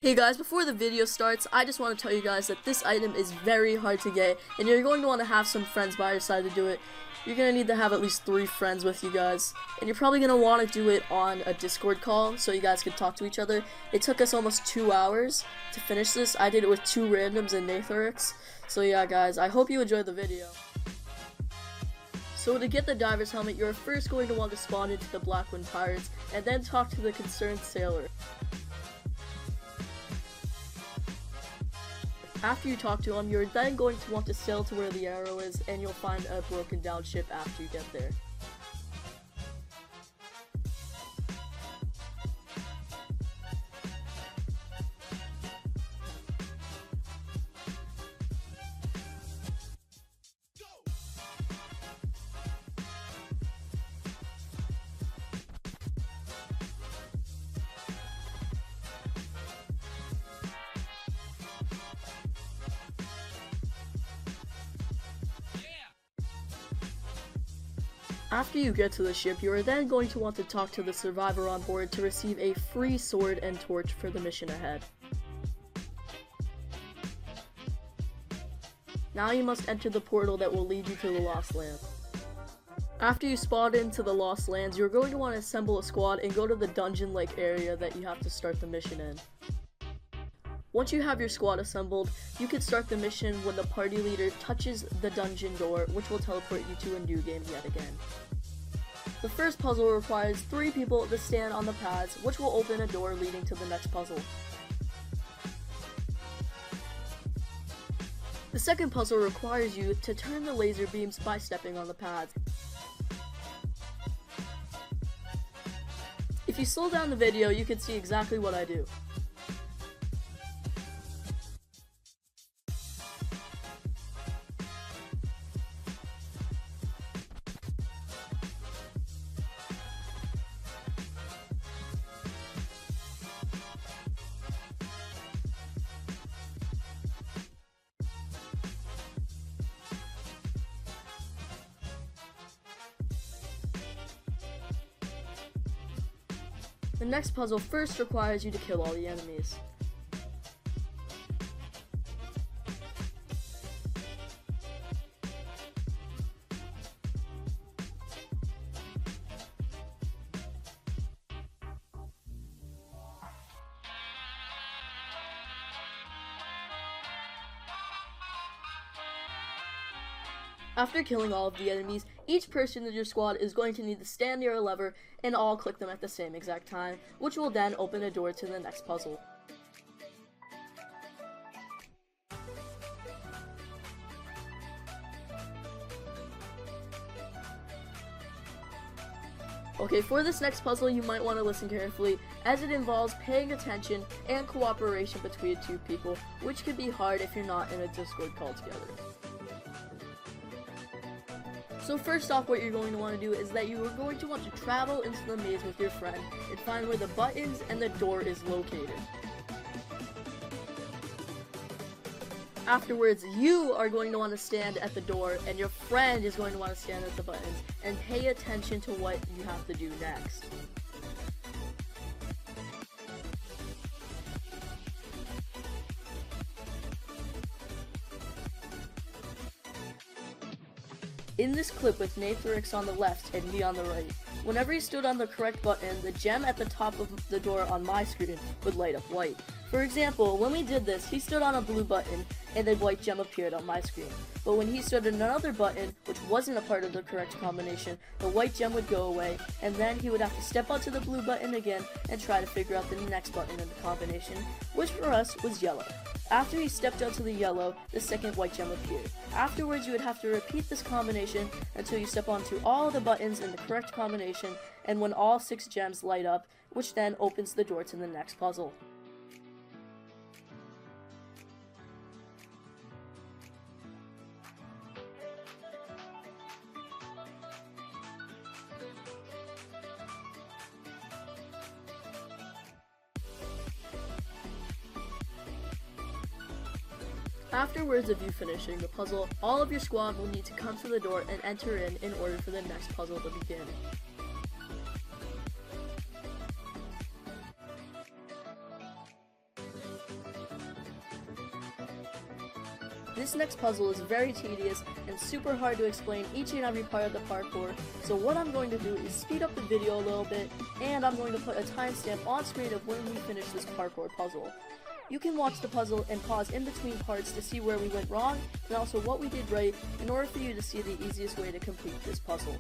Hey guys, before the video starts, I just want to tell you guys that this item is very hard to get, and you're going to want to have some friends by your side to do it. You're going to need to have at least 3 friends with you guys, and you're probably going to want to do it on a Discord call so you guys can talk to each other. It took us almost 2 hours to finish this. I did it with 2 randoms and Natharix. So yeah guys, I hope you enjoyed the video. So to get the diver's helmet, you're first going to want to spawn into the Blackwind Pirates, and then talk to the concerned sailor. After you talk to him, you're then going to want to sail to where the arrow is, and you'll find a broken down ship after you get there. After you get to the ship, you are then going to want to talk to the survivor on board to receive a free sword and torch for the mission ahead. Now you must enter the portal that will lead you to the Lost Lands. After you spawn into the Lost Lands, you're going to want to assemble a squad and go to the dungeon-like area that you have to start the mission in. Once you have your squad assembled, you can start the mission when the party leader touches the dungeon door, which will teleport you to a new game yet again. The first puzzle requires 3 people to stand on the pads, which will open a door leading to the next puzzle. The second puzzle requires you to turn the laser beams by stepping on the pads. If you slow down the video, you can see exactly what I do. The next puzzle first requires you to kill all the enemies. After killing all of the enemies, each person in your squad is going to need to stand near a lever and all click them at the same exact time, which will then open a door to the next puzzle. Okay, for this next puzzle you might want to listen carefully, as it involves paying attention and cooperation between 2 people, which can be hard if you're not in a Discord call together. So first off, what you're going to want to do is that you are going to want to travel into the maze with your friend and find where the buttons and the door is located. Afterwards, you are going to want to stand at the door and your friend is going to want to stand at the buttons and pay attention to what you have to do next. In this clip with Natharix on the left and me on the right, whenever he stood on the correct button, the gem at the top of the door on my screen would light up white. For example, when we did this, he stood on a blue button and a white gem appeared on my screen. But when he stood on another button, which wasn't a part of the correct combination, the white gem would go away, and then he would have to step onto the blue button again and try to figure out the next button in the combination, which for us was yellow. After he stepped onto the yellow, the second white gem appeared. Afterwards, you would have to repeat this combination until you step onto all the buttons in the correct combination, and when all 6 gems light up, which then opens the door to the next puzzle. Afterwards of you finishing the puzzle, all of your squad will need to come to the door and enter in order for the next puzzle to begin. This next puzzle is very tedious and super hard to explain each and every part of the parkour, so what I'm going to do is speed up the video a little bit, and I'm going to put a timestamp on screen of when we finish this parkour puzzle. You can watch the puzzle and pause in between parts to see where we went wrong, and also what we did right, in order for you to see the easiest way to complete this puzzle.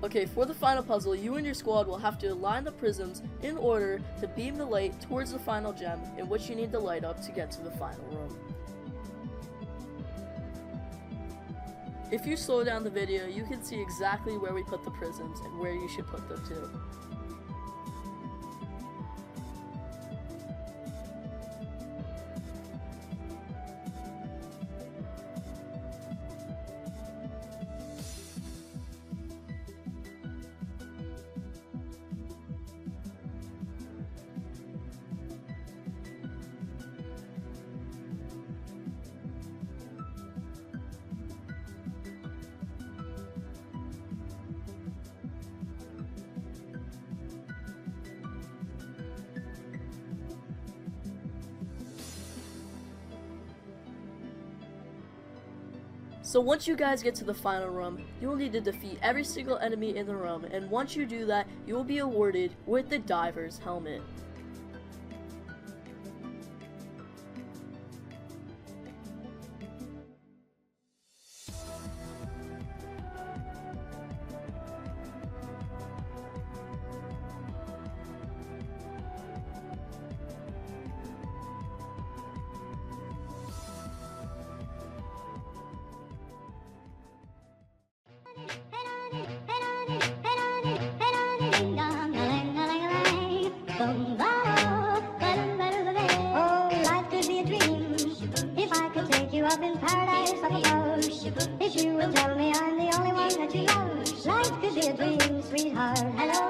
Okay, for the final puzzle, you and your squad will have to align the prisms in order to beam the light towards the final gem in which you need to light up to get to the final room. If you slow down the video, you can see exactly where we put the prisms and where you should put them too. So once you guys get to the final room, you will need to defeat every single enemy in the room, and once you do that, you will be awarded with the diver's helmet. Up in paradise up above. If you would tell me I'm the only one that you love, life could be a dream, sweetheart. Hello.